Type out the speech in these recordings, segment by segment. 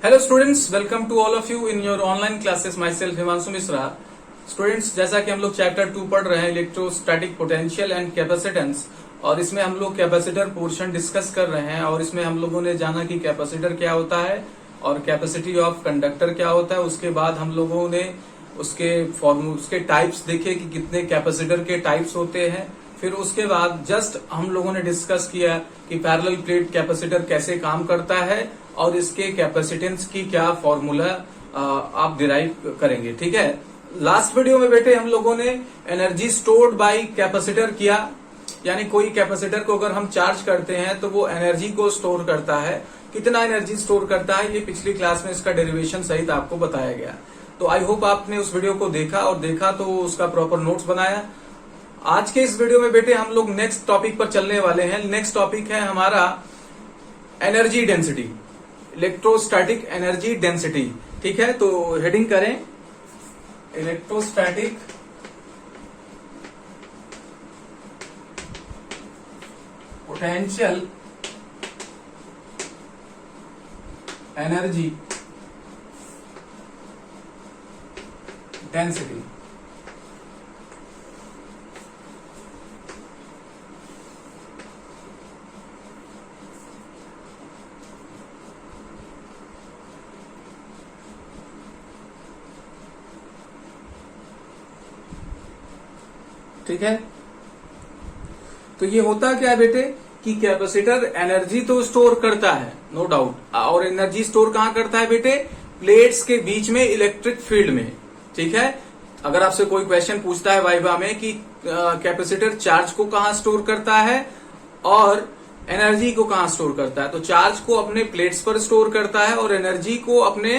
Hello students, welcome to all of you in your online classes. Myself Himanshu Mishra. Students, जैसा कि हम लोग chapter 2 पढ़ रहे हैं, इलेक्ट्रोस्टैटिक पोटेंशियल एंड कैपेसिटेंस, और इसमें हम लोग कैपेसिटर पोर्शन डिस्कस कर रहे हैं। और इसमें हम लोगों ने जाना कि कैपेसिटर क्या होता है और कैपेसिटी ऑफ कंडक्टर क्या होता है। उसके बाद हम लोगों ने उसके टाइप्स देखे कि कितने कैपेसिटर के टाइप्स होते हैं। फिर उसके बाद जस्ट हम लोगों ने डिस्कस किया कि पैरेलल प्लेट कैपेसिटर कैसे काम करता है और इसके कैपेसिटेंस की क्या फॉर्मूला आप डिराइव करेंगे। ठीक है। लास्ट वीडियो में बेटे हम लोगों ने एनर्जी स्टोर्ड बाय कैपेसिटर किया, यानी कोई कैपेसिटर को अगर हम चार्ज करते हैं तो वो एनर्जी को स्टोर करता है। कितना एनर्जी स्टोर करता है ये पिछली क्लास में इसका डेरिवेशन सहित आपको बताया गया। तो आई होप आपने उस वीडियो को देखा तो उसका प्रॉपर नोट्स बनाया। आज के इस वीडियो में बेटे हम लोग नेक्स्ट टॉपिक पर चलने वाले हैं। नेक्स्ट टॉपिक है हमारा energy density, electrostatic energy density. ठीक है, तो हेडिंग करें इलेक्ट्रोस्टैटिक पोटेंशियल एनर्जी डेंसिटी। ठीक है, तो ये होता क्या है बेटे कि कैपेसिटर एनर्जी तो स्टोर करता है, नो डाउट। और एनर्जी स्टोर कहां करता है बेटे? प्लेट्स के बीच में इलेक्ट्रिक फील्ड में। ठीक है, अगर आपसे कोई क्वेश्चन पूछता है वाइवा में कि कैपेसिटर चार्ज को कहां स्टोर करता है और एनर्जी को कहां स्टोर करता है, तो चार्ज को अपने प्लेट्स पर स्टोर करता है और एनर्जी को अपने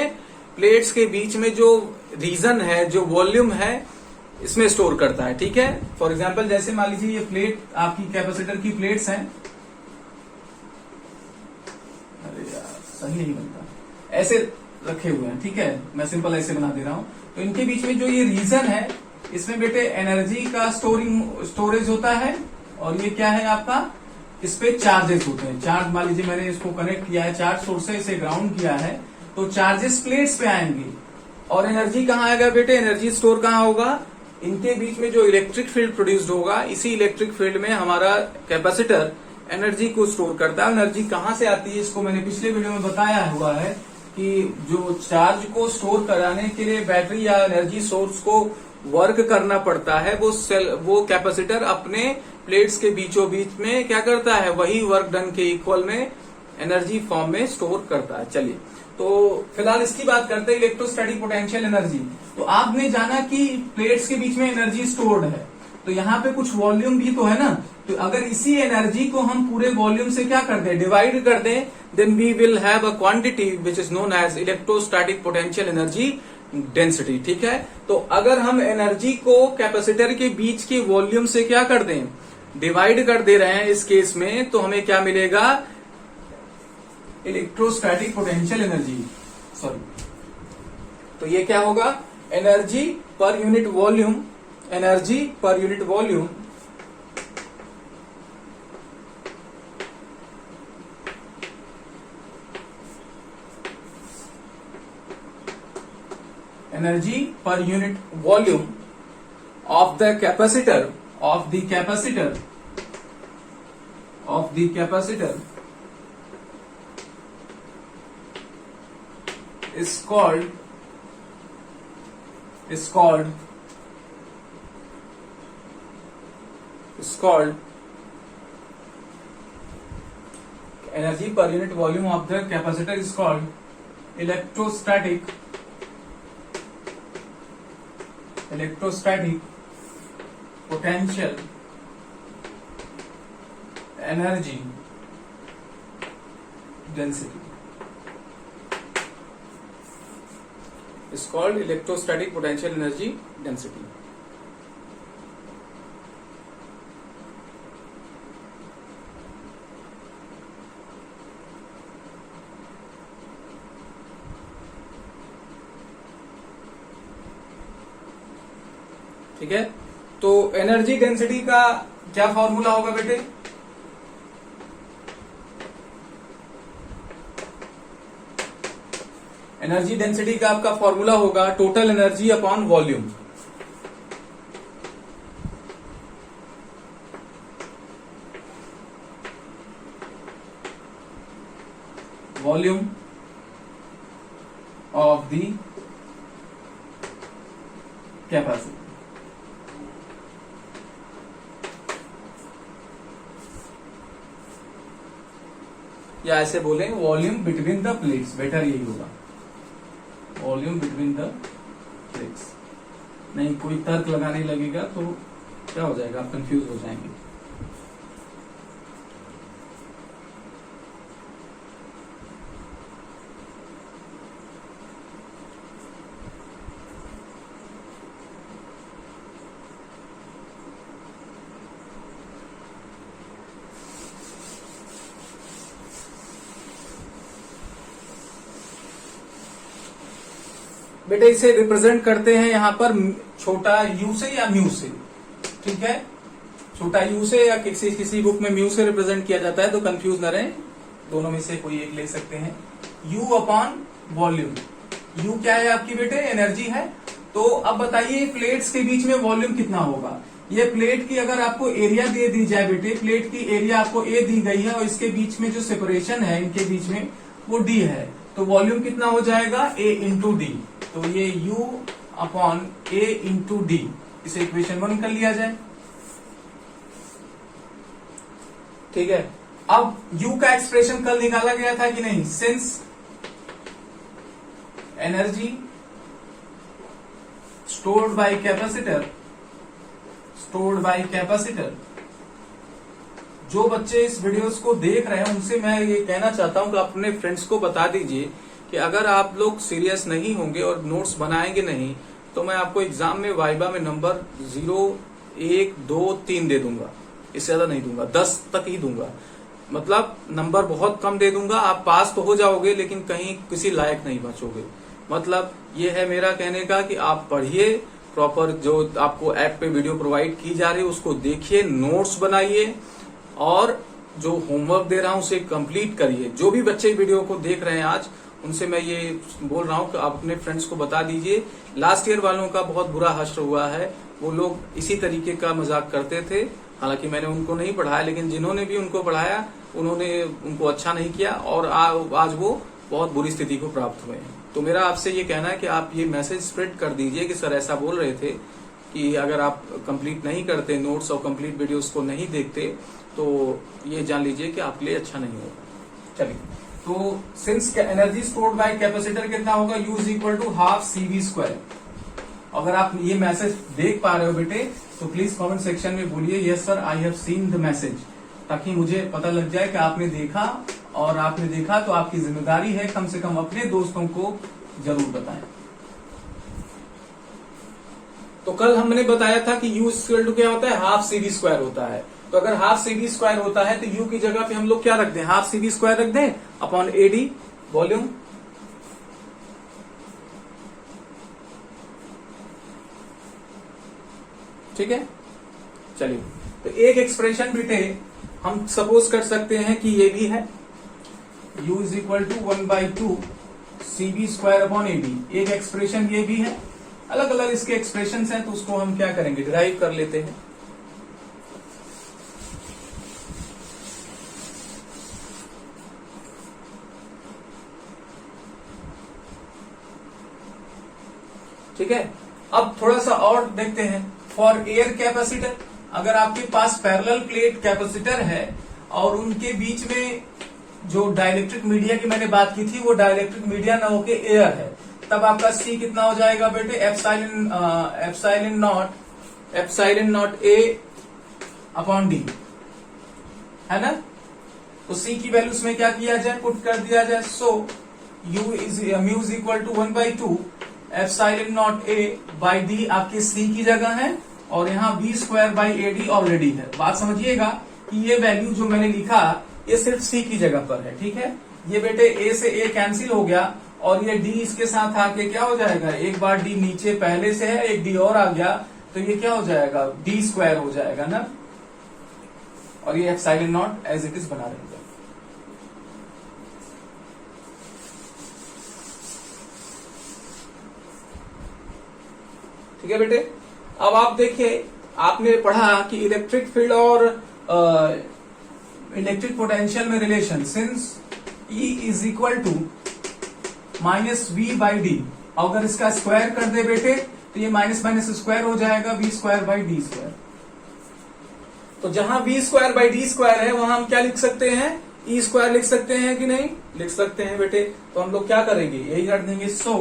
प्लेट्स के बीच में जो रीजन है, जो वॉल्यूम है, इसमें स्टोर करता है। ठीक है, फॉर एग्जाम्पल जैसे मान लीजिए ये प्लेट आपकी कैपेसिटर की प्लेट्स हैं। अरे यार सही नहीं बनता, ऐसे रखे हुए हैं। ठीक है, मैं सिंपल ऐसे बना दे रहा हूं। तो इनके बीच में जो ये रीजन है, इसमें बेटे एनर्जी का स्टोरेज होता है। और ये क्या है आपका, इस पे चार्जेस होते हैं। चार्ज मान लीजिए मैंने इसको कनेक्ट किया है, चार्ज सोर्स से इसे ग्राउंड किया है, तो चार्जेस प्लेट्स पे आएंगे। और एनर्जी कहाँ आएगा बेटे? एनर्जी स्टोर कहाँ होगा? इनके बीच में जो इलेक्ट्रिक फील्ड प्रोड्यूस्ड होगा, इसी इलेक्ट्रिक फील्ड में हमारा कैपेसिटर एनर्जी को स्टोर करता है। एनर्जी कहाँ से आती है, इसको मैंने पिछले वीडियो में बताया हुआ है कि जो चार्ज को स्टोर कराने के लिए बैटरी या एनर्जी सोर्स को वर्क करना पड़ता है, वो कैपेसिटर अपने प्लेट्स के बीचों बीच में क्या करता है, वही वर्क डन के इक्वल में एनर्जी फॉर्म में स्टोर करता है। चलिए, तो फिलहाल इसकी बात करते हैं, इलेक्ट्रोस्टैटिक पोटेंशियल एनर्जी। तो आपने जाना कि प्लेट्स के बीच में एनर्जी स्टोर्ड है, तो यहाँ पे कुछ वॉल्यूम भी तो है ना। तो अगर इसी एनर्जी को हम पूरे वॉल्यूम से क्या कर दें, डिवाइड कर दें, then we will have a quantity which is known as electrostatic potential energy density. ठीक है, तो अगर हम एनर्जी को कैपेसिटर के बीच के वॉल्यूम से क्या कर दें, डिवाइड कर दे रहे हैं इस केस में, तो हमें क्या मिलेगा? Electrostatic potential energy. सॉरी, तो ये क्या होगा? Energy per unit volume, energy per unit volume energy per unit volume of the capacitor is called energy per unit volume of the capacitor is called electrostatic potential energy density is called electrostatic potential energy density. ठीक है, तो energy density का क्या formula होगा बेटे? Energy density का आपका formula होगा total energy upon volume. Volume of the capacity. या ऐसे बोलें volume between the plates, better यही होगा, वॉल्यूम बिटवीन द प्लेट्स। नहीं कोई तर्क लगाने लगेगा तो क्या हो जाएगा, आप कंफ्यूज हो जाएंगे। बेटे इसे रिप्रेजेंट करते हैं यहां पर छोटा यू से या म्यू से, ठीक है। छोटा यू से या किसी बुक में म्यू से रिप्रेजेंट किया जाता है, तो कंफ्यूज न रहे, दोनों में से कोई एक ले सकते हैं। यू अपॉन वॉल्यूम, यू क्या है आपकी बेटे, एनर्जी है। तो अब बताइए प्लेट्स के बीच में वॉल्यूम कितना होगा। ये प्लेट की अगर आपको एरिया दे दी जाए बेटे, प्लेट की एरिया आपको ए दी गई है और इसके बीच में जो सेपरेशन है इनके बीच में वो डी है, तो वॉल्यूम कितना हो जाएगा, ए इंटू डी। तो ये U अपॉन ए इंटू डी, इसे इक्वेशन 1 कर लिया जाए, ठीक है। अब U का एक्सप्रेशन कल निकाला गया था कि नहीं, since energy stored by capacitor, जो बच्चे इस वीडियोस को देख रहे हैं उनसे मैं ये कहना चाहता हूं कि अपने फ्रेंड्स को बता दीजिए कि अगर आप लोग सीरियस नहीं होंगे और नोट्स बनाएंगे नहीं, तो मैं आपको एग्जाम में वाइबा में नंबर 0, 1, 2, 3 दे दूंगा, इससे ज्यादा नहीं दूंगा, 10 तक ही दूंगा। मतलब नंबर बहुत कम दे दूंगा, आप पास तो हो जाओगे लेकिन कहीं किसी लायक नहीं बचोगे। मतलब ये है मेरा कहने का कि आप पढ़िए प्रॉपर, जो आपको ऐप पे वीडियो प्रोवाइड की जा रही है उसको देखिए, नोट्स बनाइए और जो होमवर्क दे रहा हूं उसे कंप्लीट करिए। जो भी बच्चे वीडियो को देख रहे हैं आज, उनसे मैं ये बोल रहा हूं कि आप अपने फ्रेंड्स को बता दीजिए। लास्ट ईयर वालों का बहुत बुरा हश्र हुआ है, वो लोग इसी तरीके का मजाक करते थे। हालांकि मैंने उनको नहीं पढ़ाया, लेकिन जिन्होंने भी उनको पढ़ाया उन्होंने उनको अच्छा नहीं किया और आज वो बहुत बुरी स्थिति को प्राप्त हुए हैं। तो मेरा आपसे ये कहना है कि आप ये मैसेज स्प्रेड कर दीजिए कि सर ऐसा बोल रहे थे कि अगर आप कंप्लीट नहीं करते नोट्स और कंप्लीट वीडियोस को नहीं देखते तो ये जान लीजिए कि आपके लिए अच्छा नहीं होगा। चलिए, तो since energy stored by capacitor कितना होगा, U is equal to half CV²। अगर आप ये मैसेज देख पा रहे हो बेटे तो प्लीज कमेंट सेक्शन में बोलिए yes sir I have seen the message, ताकि मुझे पता लग जाए कि आपने देखा, और आपने देखा तो आपकी जिम्मेदारी है कम से कम अपने दोस्तों को जरूर बताएं। तो कल हमने बताया था कि U इक्वल टू क्या होता है, हाफ CV² होता है। तो अगर हाफ CV² होता है तो U की जगह पे हम लोग क्या रख दें, हाफ CV² रख दें अपॉन AD वॉल्यूम। ठीक है, चलिए, तो एक एक्सप्रेशन बेटे हम सपोज कर सकते हैं कि ये भी है, U is equal to 1/2 CV² upon AD। एक एक्सप्रेशन ये भी है, अलग अलग इसके एक्सप्रेशंस हैं, तो उसको हम क्या करेंगे, डिराइव कर लेते हैं। ठीक है, अब थोड़ा सा और देखते हैं। फॉर एयर कैपेसिटर, अगर आपके पास पैरेलल प्लेट कैपेसिटर है और उनके बीच में जो डाइलेक्ट्रिक मीडिया की मैंने बात की थी वो डाइलेक्ट्रिक मीडिया ना होके एयर है, तब आपका C कितना हो जाएगा बेटे, epsilon nought A upon D, है ना। तो C की वैल्यूज में क्या किया जाए, पुट कर दिया जाए। So mu is equal to 1/2 epsilon nought A by D आपके C की जगह है, और यहाँ V² बाई AD ऑलरेडी है। बात समझिएगा कि ये वैल्यू जो मैंने लिखा ये सिर्फ C की जगह पर है, ठीक है। ये बेटे A से A कैंसिल हो गया और ये D इसके साथ आके क्या हो जाएगा, एक बार D नीचे पहले से है, एक D और आ गया, तो ये क्या हो जाएगा, D² हो जाएगा ना, और ये epsilon nought as it is बना रहेगा। ठीक है बेटे। अब आप देखिए, आपने पढ़ा कि इलेक्ट्रिक फील्ड और इलेक्ट्रिक पोटेंशियल में relation, since E is equal to minus V by D, अगर इसका स्क्वायर कर दे बेटे तो ये माइनस माइनस स्क्वायर हो जाएगा, V square by D square. तो जहां V square by D square है वहां हम क्या लिख सकते हैं, ई स्क्वायर लिख सकते हैं कि नहीं, लिख सकते हैं बेटे। तो हम लोग क्या करेंगे, यही रख देंगे। So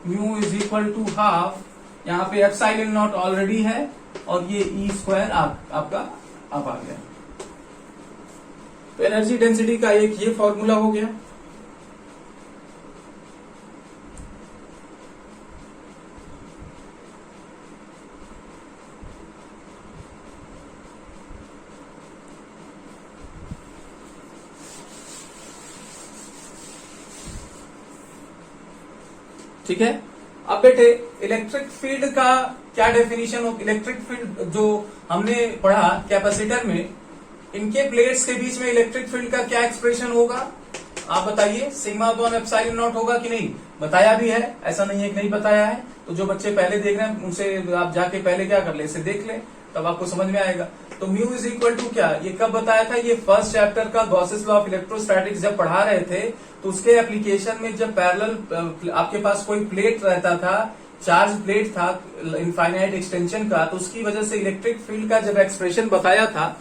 mu is equal to half, यहाँ पे एप्सिलॉन नॉट ऑलरेडी है और ये ई स्क्वायर आपका अब आ गया। तो एनर्जी डेंसिटी का एक ये फॉर्मूला हो गया। ठीक है। अब बेटे इलेक्ट्रिक फील्ड का क्या डेफिनेशन हो, इलेक्ट्रिक फील्ड जो हमने पढ़ा कैपेसिटर में, इनके प्लेट्स के बीच में इलेक्ट्रिक फील्ड का क्या एक्सप्रेशन होगा आप बताइए, सिग्मा अपॉन एप्सिलॉन नॉट होगा कि नहीं, बताया भी है, ऐसा नहीं है कि नहीं बताया है। तो जो बच्चे पहले देख रहे हैं उनसे आप जाके पहले क्या कर ले, इसे देख ले, तब आपको समझ में आएगा। तो म्यू इज इक्वल टू क्या, ये कब बताया था, ये फर्स्ट चैप्टर का गॉसेस लॉ ऑफ इलेक्ट्रोस्टैटिक्स जब पढ़ा रहे थे, तो उसके एप्लीकेशन में जब पैरेलल आपके पास कोई प्लेट रहता था, चार्ज प्लेट था इनफाइनाइट एक्सटेंशन का, तो उसकी वजह से इलेक्ट्रिक फील्ड का जब एक्सप्रेशन बताया था,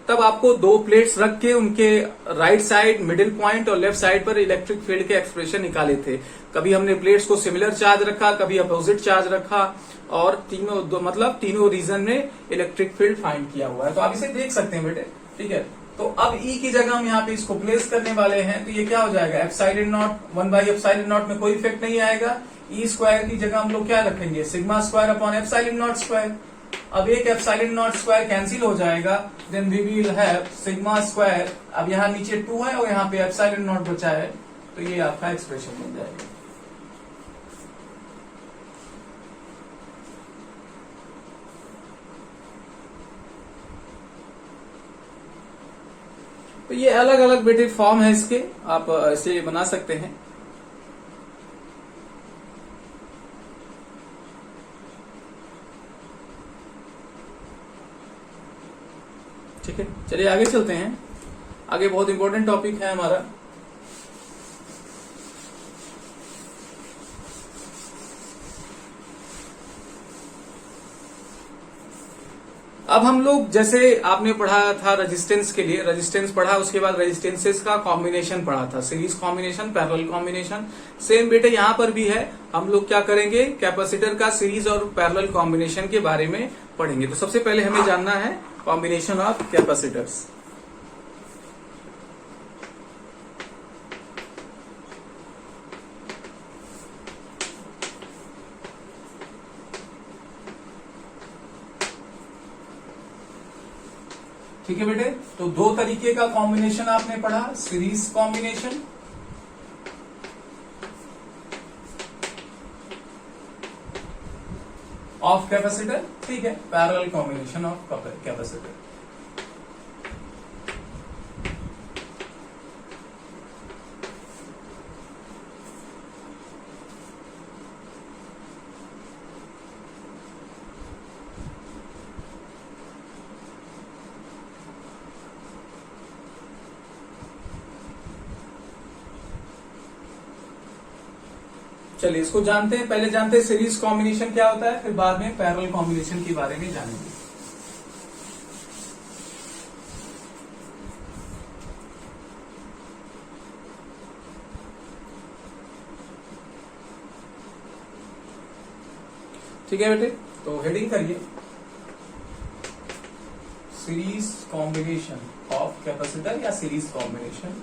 तब आपको दो प्लेट्स रख के उनके राइट साइड, मिडिल पॉइंट और लेफ्ट साइड पर इलेक्ट्रिक फील्ड के एक्सप्रेशन निकाले थे। कभी हमने प्लेट्स को सिमिलर चार्ज रखा, कभी अपोजिट चार्ज रखा, और तीनों रीजन में इलेक्ट्रिक फील्ड फाइंड किया हुआ है। तो आप इसे देख सकते हैं बेटे, ठीक है। तो अब ई की जगह हम यहाँ पे इसको प्लेस करने वाले हैं, तो ये क्या हो जाएगा, एप्सिलॉन नॉट 1/एप्सिलॉन में कोई इफेक्ट नहीं आएगा। ई स्क्वायर की जगह हम लोग क्या रखेंगे, sigma square upon epsilon nought square. अब एक एप्सिलॉन नॉट स्क्वायर कैंसिल हो जाएगा, then we will have sigma square. अब यहाँ नीचे 2 है और यहाँ पे एप्सिलॉन नॉट बचा है, तो ये आपका एक्सप्रेशन मिल जाएगा। तो ये अलग अलग बेटे फॉर्म है इसके, आप इसे बना सकते हैं। ठीक है, चलिए आगे चलते हैं। आगे बहुत इंपॉर्टेंट टॉपिक है हमारा, अब हम लोग जैसे आपने पढ़ा था रेजिस्टेंस के लिए, रेजिस्टेंस पढ़ा, उसके बाद रेजिस्टेंसेस का कॉम्बिनेशन पढ़ा था, series combination, parallel combination. Same बेटे यहाँ पर भी है, हम लोग क्या करेंगे, कैपेसिटर का सीरीज और पैरेलल कॉम्बिनेशन के बारे में पढ़ेंगे। तो सबसे पहले हमें जानना है कॉम्बिनेशन ऑफ कैपेसिटर्स। ठीक है बेटे, तो दो तरीके का कॉम्बिनेशन आपने पढ़ा, सीरीज कॉम्बिनेशन ऑफ कैपेसिटर, ठीक है, पैरेलल कॉम्बिनेशन ऑफ कैपेसिटर। चलिए इसको जानते हैं, पहले जानते हैं सीरीज कॉम्बिनेशन क्या होता है, फिर बाद में पैरेलल कॉम्बिनेशन के बारे में जानेंगे। ठीक है बेटे, तो हेडिंग करिए, सीरीज कॉम्बिनेशन ऑफ कैपेसिटर या सीरीज कॉम्बिनेशन।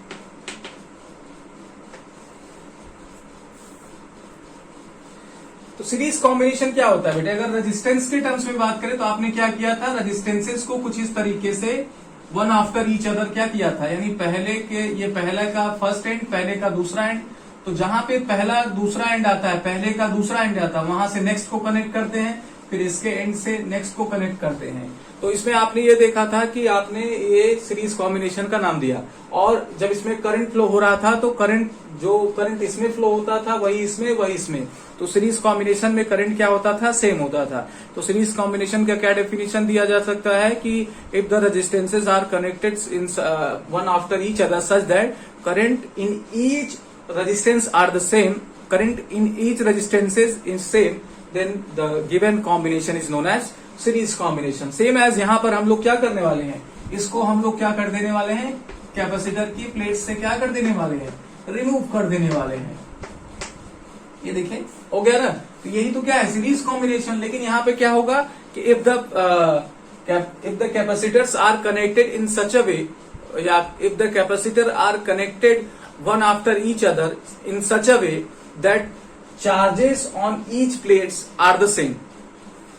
तो सीरीज कॉम्बिनेशन क्या होता है बेटे, अगर रेजिस्टेंस के टर्म्स में बात करें तो आपने क्या किया था, रेजिस्टेंसेस को कुछ इस तरीके से वन आफ्टर ईच अदर क्या किया था, यानी पहले के, ये पहले का फर्स्ट एंड, पहले का दूसरा एंड, तो जहां पे पहला दूसरा एंड आता है, पहले का दूसरा एंड आता है, वहां से नेक्स्ट को कनेक्ट करते हैं, फिर इसके एंड से नेक्स्ट को कनेक्ट करते हैं। तो इसमें आपने ये देखा था कि आपने ये सीरीज कॉम्बिनेशन का नाम दिया, और जब इसमें करंट फ्लो हो रहा था तो करंट इसमें फ्लो होता था वही इसमें, तो सीरीज कॉम्बिनेशन में करंट क्या होता था, सेम होता था। तो सीरीज कॉम्बिनेशन का क्या डेफिनेशन दिया जा सकता है कि if the resistances are connected in one after each other such that current in each resistance are the same, current in each resistances is same, then the given combination is known as series combination. Same as यहां पर हम लोग क्या करने वाले हैं, इसको हम लोग क्या कर देने वाले हैं, कैपेसिटर की प्लेट से क्या कर देने वाले हैं, रिमूव कर देने वाले हैं। ये देखिए हो गया ना, तो यही तो क्या है, सीरीज कॉम्बिनेशन। लेकिन यहाँ पे क्या होगा कि if the capacitors are connected in such a way, या if the capacitor are connected one after each other in such a way that charges on each plates are the same.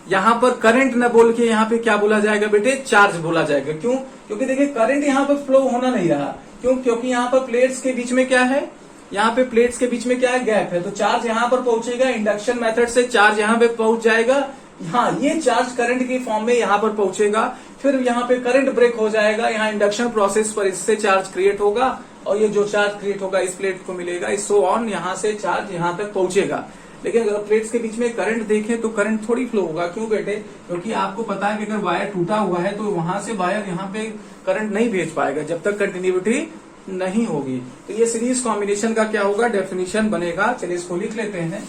यहां पर current न बोल के यहाँ पे क्या बोला जाएगा बेटे, चार्ज बोला जाएगा। क्यों? क्योंकि देखिए करंट यहाँ पर फ्लो होना नहीं रहा। क्यों? क्योंकि यहाँ पर प्लेट्स के बीच में क्या है, यहाँ पे प्लेट्स के बीच में क्या है, गैप है। तो चार्ज यहाँ पर पहुंचेगा, इंडक्शन मेथड से चार्ज यहाँ पे पहुंच जाएगा। हाँ, ये चार्ज करंट की फॉर्म में यहाँ पर पहुंचेगा, फिर यहाँ पे करंट ब्रेक हो जाएगा, यहाँ इंडक्शन प्रोसेस पर इससे चार्ज क्रिएट होगा, और ये जो चार्ज क्रिएट होगा इस प्लेट को मिलेगा, इस सो ऑन, यहाँ से चार्ज यहाँ तक पहुंचेगा। लेकिन अगर प्लेट्स के बीच में करंट देखें तो करंट थोड़ी फ्लो होगा। क्यों बेटे? क्योंकि आपको पता है कि अगर वायर टूटा हुआ है तो वहां से वायर यहाँ पे करंट नहीं भेज पाएगा जब तक कंटिन्यूटी नहीं होगी। तो ये सीरीज कॉम्बिनेशन का क्या होगा, डेफिनेशन बनेगा। चलिए इसको लिख लेते हैं।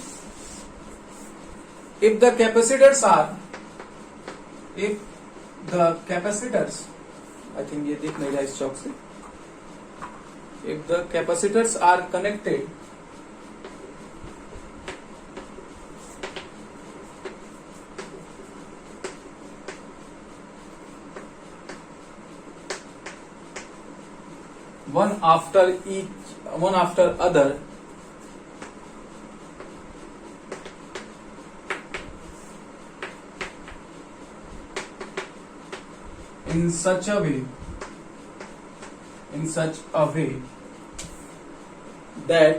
If the capacitors I think ये दिख नहीं रहा इस चौक से, if the capacitors are connected one after other in such a way that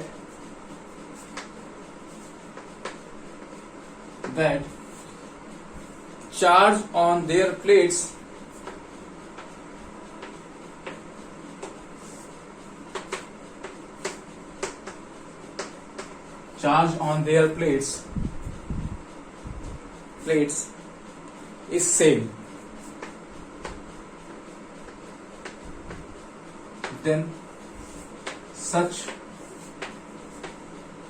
charge on their plates is same, then such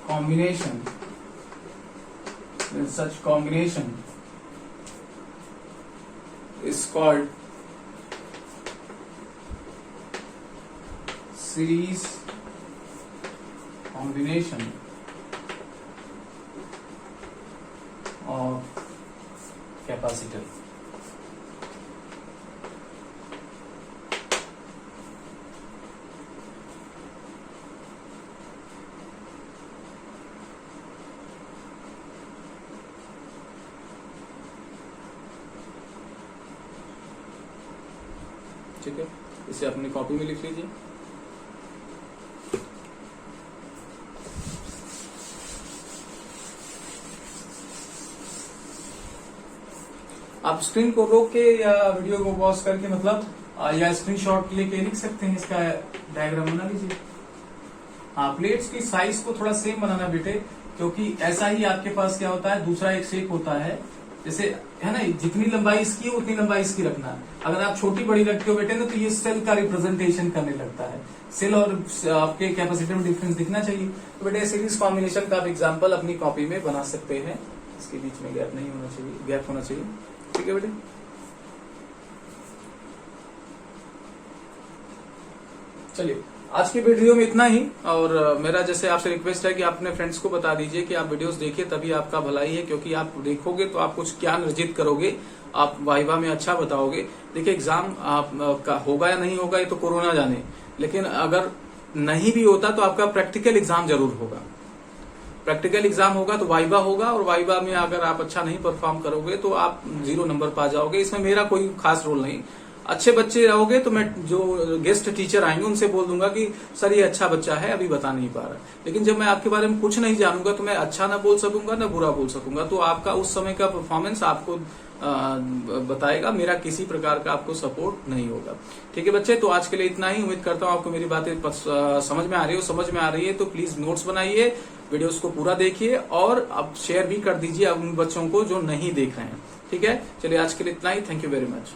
combination is called series combination of capacitor। ठीक है, इसे अपनी कॉपी में लिख लीजिए। आप स्क्रीन को रोक के या वीडियो को पॉज करके या स्क्रीनशॉट लेके लिख सकते हैं, इसका डायग्राम बना लीजिए। हाँ, प्लेट्स की साइज को थोड़ा सेम बनाना बेटे, क्योंकि ऐसा ही आपके पास क्या होता है, दूसरा एक शेप होता है, जैसे है ना, जितनी लंबाई इसकी है उतनी लंबाई इसकी रखना। अगर आप छोटी बड़ी रखते हो बेटे ना, तो ये सेल का रिप्रेजेंटेशन करने लगता है। सेल और आपके कैपेसिटर में डिफरेंस दिखना चाहिए। तो बेटे सीरीज कॉम्बिनेशन का आप एग्जाम्पल अपनी कॉपी में बना सकते हैं। इसके बीच में गैप नहीं होना चाहिए, गैप होना चाहिए। ठीक है बेटे, चलिए आज की वीडियो में इतना ही। और मेरा जैसे आपसे रिक्वेस्ट है कि आप अपने फ्रेंड्स को बता दीजिए कि आप वीडियोस देखिए, तभी आपका भलाई है। क्योंकि आप देखोगे तो आप कुछ ज्ञान अर्जित करोगे, आप वाइवा में अच्छा बताओगे। देखिए एग्जाम आपका होगा या नहीं होगा ये तो कोरोना जाने, लेकिन अगर नहीं भी होता तो आपका प्रैक्टिकल एग्जाम जरूर होगा। प्रैक्टिकल एग्जाम होगा तो वाइवा होगा, और वाइवा में अगर आप अच्छा नहीं परफॉर्म करोगे तो आप 0 नंबर पा जाओगे। इसमें मेरा कोई खास रोल नहीं। अच्छे बच्चे रहोगे तो मैं जो गेस्ट टीचर आएंगे उनसे बोल दूंगा कि सर ये अच्छा बच्चा है, अभी बता नहीं पा रहा। लेकिन जब मैं आपके बारे में कुछ नहीं जानूंगा तो मैं अच्छा ना बोल सकूंगा ना बुरा बोल सकूंगा, तो आपका उस समय का परफॉर्मेंस आपको बताएगा, मेरा किसी प्रकार का आपको सपोर्ट नहीं होगा। ठीक है बच्चे, तो आज के लिए इतना ही। उम्मीद करता हूँ आपको मेरी बातें समझ में आ रही हो। समझ में आ रही है तो प्लीज नोट्स बनाइए, वीडियोस को पूरा देखिए और अब शेयर भी कर दीजिए उन बच्चों को जो नहीं देख रहे हैं। ठीक है, चलिए आज के लिए इतना ही। Thank you very much.